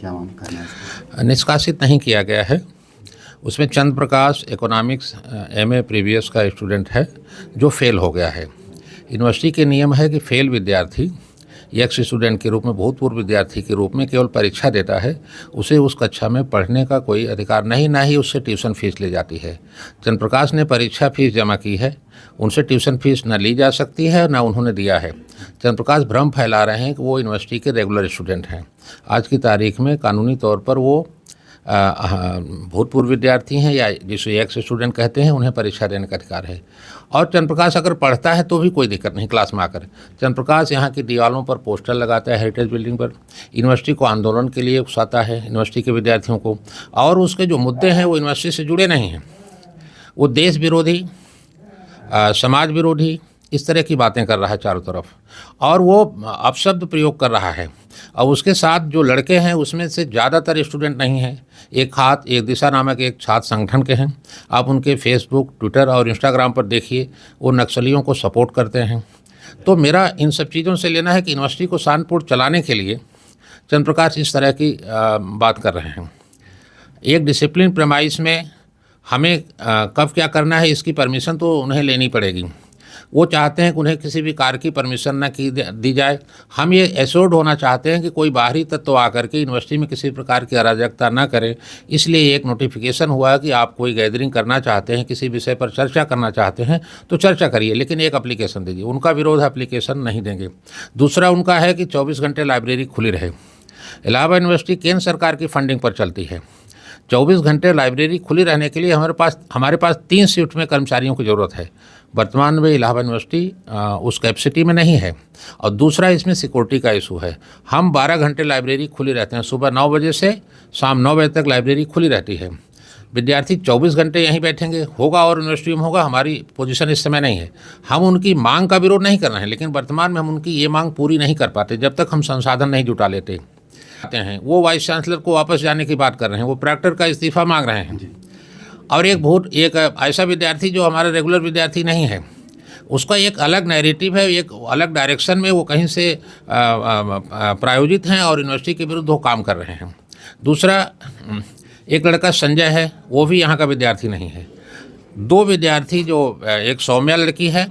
क्या मांग करना है इसमें? निष्कासित नहीं किया गया है। उसमें चंद्र प्रकाश इकोनॉमिक्स एमए प्रीवियस का स्टूडेंट है जो फेल हो गया है। यूनिवर्सिटी के नियम है कि फेल विद्यार्थी एक्स स्टूडेंट के रूप में, भूतपूर्व विद्यार्थी के रूप में केवल परीक्षा देता है, उसे उस कक्षा में पढ़ने का कोई अधिकार नहीं, ना ही उससे ट्यूशन फीस ली जाती है। चंद्र प्रकाश ने परीक्षा फीस जमा की है, उनसे ट्यूशन फीस न ली जा सकती है ना उन्होंने दिया है। चंद्र प्रकाश भ्रम फैला रहे हैं कि वो यूनिवर्सिटी के रेगुलर स्टूडेंट हैं। आज की तारीख में कानूनी तौर पर वो भूतपूर्व विद्यार्थी हैं या जिसे एक्स स्टूडेंट कहते हैं, उन्हें परीक्षा देने का अधिकार है। और चंद्र प्रकाश अगर पढ़ता है तो भी कोई दिक्कत नहीं क्लास में आकर। चंद्र प्रकाश यहाँ की दीवारों पर पोस्टर लगाता है, हेरिटेज बिल्डिंग पर, यूनिवर्सिटी को आंदोलन के लिए उकसाता है, यूनिवर्सिटी के विद्यार्थियों को। और उसके जो मुद्दे हैं वो यूनिवर्सिटी से जुड़े नहीं हैं, वो देश विरोधी, समाज विरोधी, इस तरह की बातें कर रहा है चारों तरफ, और वो अपशब्द प्रयोग कर रहा है। और उसके साथ जो लड़के हैं उसमें से ज़्यादातर स्टूडेंट नहीं हैं, एक दिशा नामक एक छात्र संगठन के हैं। आप उनके फेसबुक, ट्विटर और इंस्टाग्राम पर देखिए, वो नक्सलियों को सपोर्ट करते हैं। तो मेरा इन सब चीज़ों से लेना है कि यूनिवर्सिटी को शांतिपूर्ण चलाने के लिए चंद्र प्रकाश इस तरह की बात कर रहे हैं। एक डिसिप्लिन प्रेमाइस में हमें कब क्या करना है इसकी परमिशन तो उन्हें लेनी पड़ेगी। वो चाहते हैं कि उन्हें किसी भी कार की परमिशन न दी जाए। हम ये एश्योर्ड होना चाहते हैं कि कोई बाहरी तत्व आकर के यूनिवर्सिटी में किसी प्रकार की अराजकता न करे। इसलिए एक नोटिफिकेशन हुआ है कि आप कोई गैदरिंग करना चाहते हैं, किसी विषय पर चर्चा करना चाहते हैं तो चर्चा करिए, लेकिन एक एप्लीकेशन दीजिए। उनका विरोध एप्लीकेशन नहीं देंगे। दूसरा उनका है कि 24 घंटे लाइब्रेरी खुली रहे। इलाहाबाद यूनिवर्सिटी केंद्र सरकार की फंडिंग पर चलती है। 24 घंटे लाइब्रेरी खुली रहने के लिए हमारे पास 3 शिफ्ट में कर्मचारियों की ज़रूरत है। वर्तमान में इलाहाबाद यूनिवर्सिटी उस कैपेसिटी में नहीं है। और दूसरा इसमें सिक्योरिटी का इशू है। हम 12 घंटे लाइब्रेरी खुली रहते हैं, सुबह 9 बजे से शाम 9 बजे तक लाइब्रेरी खुली रहती है। विद्यार्थी 24 घंटे यहीं बैठेंगे, होगा और यूनिवर्सिटी में होगा, हमारी पोजीशन इस समय नहीं है। हम उनकी मांग का विरोध नहीं कर रहे हैं, लेकिन वर्तमान में हम उनकी ये मांग पूरी नहीं कर पाते जब तक हम संसाधन नहीं जुटा लेते हैं। वो वाइस चांसलर को वापस जाने की बात कर रहे हैं, वो प्रॉक्टर का इस्तीफा मांग रहे हैं। और एक ऐसा विद्यार्थी जो हमारा रेगुलर विद्यार्थी नहीं है, उसका एक अलग नैरेटिव है, एक अलग डायरेक्शन में वो कहीं से प्रायोजित हैं और यूनिवर्सिटी के विरुद्ध वो काम कर रहे हैं। दूसरा एक लड़का संजय है, वो भी यहाँ का विद्यार्थी नहीं है। 2 विद्यार्थी, जो एक सौम्या लड़की है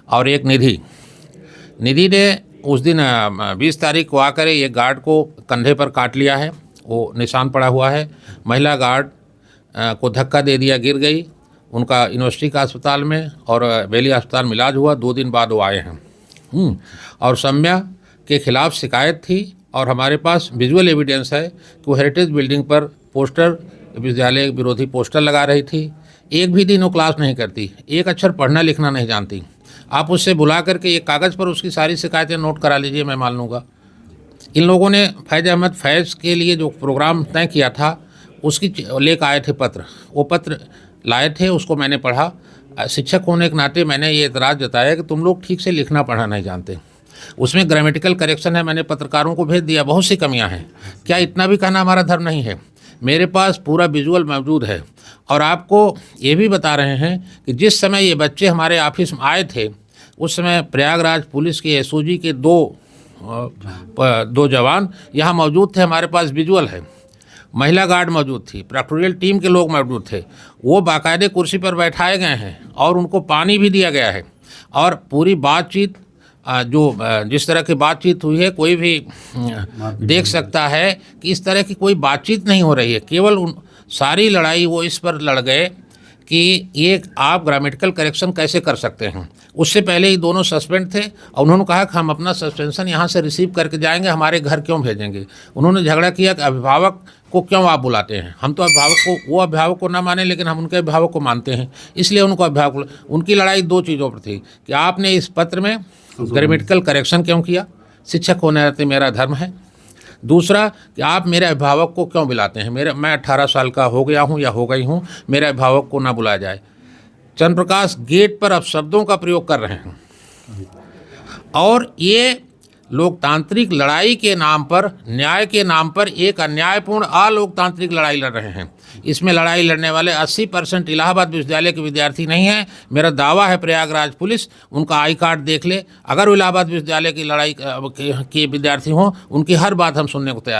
और एक निधि ने उस दिन 20 तारीख को आकर एक गार्ड को कंधे पर काट लिया है, वो निशान पड़ा हुआ है। महिला गार्ड को धक्का दे दिया, गिर गई। उनका यूनिवर्सिटी का अस्पताल में और बेली अस्पताल में इलाज हुआ। 2 दिन बाद वो आए हैं। और सौम्या के खिलाफ शिकायत थी और हमारे पास विजुअल एविडेंस है कि वो हेरिटेज बिल्डिंग पर पोस्टर, विद्यालय विरोधी पोस्टर लगा रही थी। एक भी दिन वो क्लास नहीं करती, एक अक्षर पढ़ना लिखना नहीं जानती। आप उससे बुला करके एक कागज़ पर उसकी सारी शिकायतें नोट करा लीजिए, मैं मान लूँगा। इन लोगों ने फैज़ अहमद फैज़ के लिए जो प्रोग्राम तय किया था उसकी लेकर आए थे पत्र, वो पत्र लाए थे, उसको मैंने पढ़ा। शिक्षक होने के नाते मैंने ये एतराज़ जताया कि तुम लोग ठीक से लिखना पढ़ना नहीं जानते। उसमें ग्रामेटिकल करेक्शन है, मैंने पत्रकारों को भेज दिया, बहुत सी कमियां हैं। क्या इतना भी कहना हमारा धर्म नहीं है? मेरे पास पूरा विजुअल मौजूद है। और आपको ये भी बता रहे हैं कि जिस समय ये बच्चे हमारे ऑफिस में आए थे उस समय प्रयागराज पुलिस के एसओजी के 2 जवान यहाँ मौजूद थे, हमारे पास विजुअल है। महिला गार्ड मौजूद थी, प्रेक्टोरियल टीम के लोग मौजूद थे। वो बाकायदे कुर्सी पर बैठाए गए हैं और उनको पानी भी दिया गया है। और पूरी बातचीत जिस तरह की बातचीत हुई है, कोई भी देख सकता है कि इस तरह की कोई बातचीत नहीं हो रही है। केवल सारी लड़ाई वो इस पर लड़ गए कि ये आप ग्रामेटिकल करेक्शन कैसे कर सकते हैं। उससे पहले ही दोनों सस्पेंड थे और उन्होंने कहा कि हम अपना सस्पेंशन यहाँ से रिसीव करके जाएंगे, हमारे घर क्यों भेजेंगे। उन्होंने झगड़ा किया कि अभिभावक को क्यों आप बुलाते हैं। हम तो वो अभिभावक को ना माने, लेकिन हम उनके अभिभावक को मानते हैं, इसलिए उनको अभिभावक। उनकी लड़ाई 2 चीज़ों पर थी कि आपने इस पत्र में ग्रामेटिकल करेक्शन क्यों किया, शिक्षक होने नाते मेरा धर्म है। दूसरा कि आप मेरे अभिभावक को क्यों बुलाते हैं। मैं 18 साल का हो गया हूँ या हो गई हूँ, मेरे अभिभावक को ना बुलाया जाए। चंद्र प्रकाश गेट पर अपशब्दों का प्रयोग कर रहे हैं और ये लोकतांत्रिक लड़ाई के नाम पर, न्याय के नाम पर एक अन्यायपूर्ण अलोकतांत्रिक लड़ाई लड़ रहे हैं। इसमें लड़ाई लड़ने वाले 80% इलाहाबाद विश्वविद्यालय के विद्यार्थी नहीं हैं। मेरा दावा है प्रयागराज पुलिस उनका आई कार्ड देख ले, अगर वो इलाहाबाद विश्वविद्यालय की लड़ाई के विद्यार्थी हों, उनकी हर बात हम सुनने को तैयार।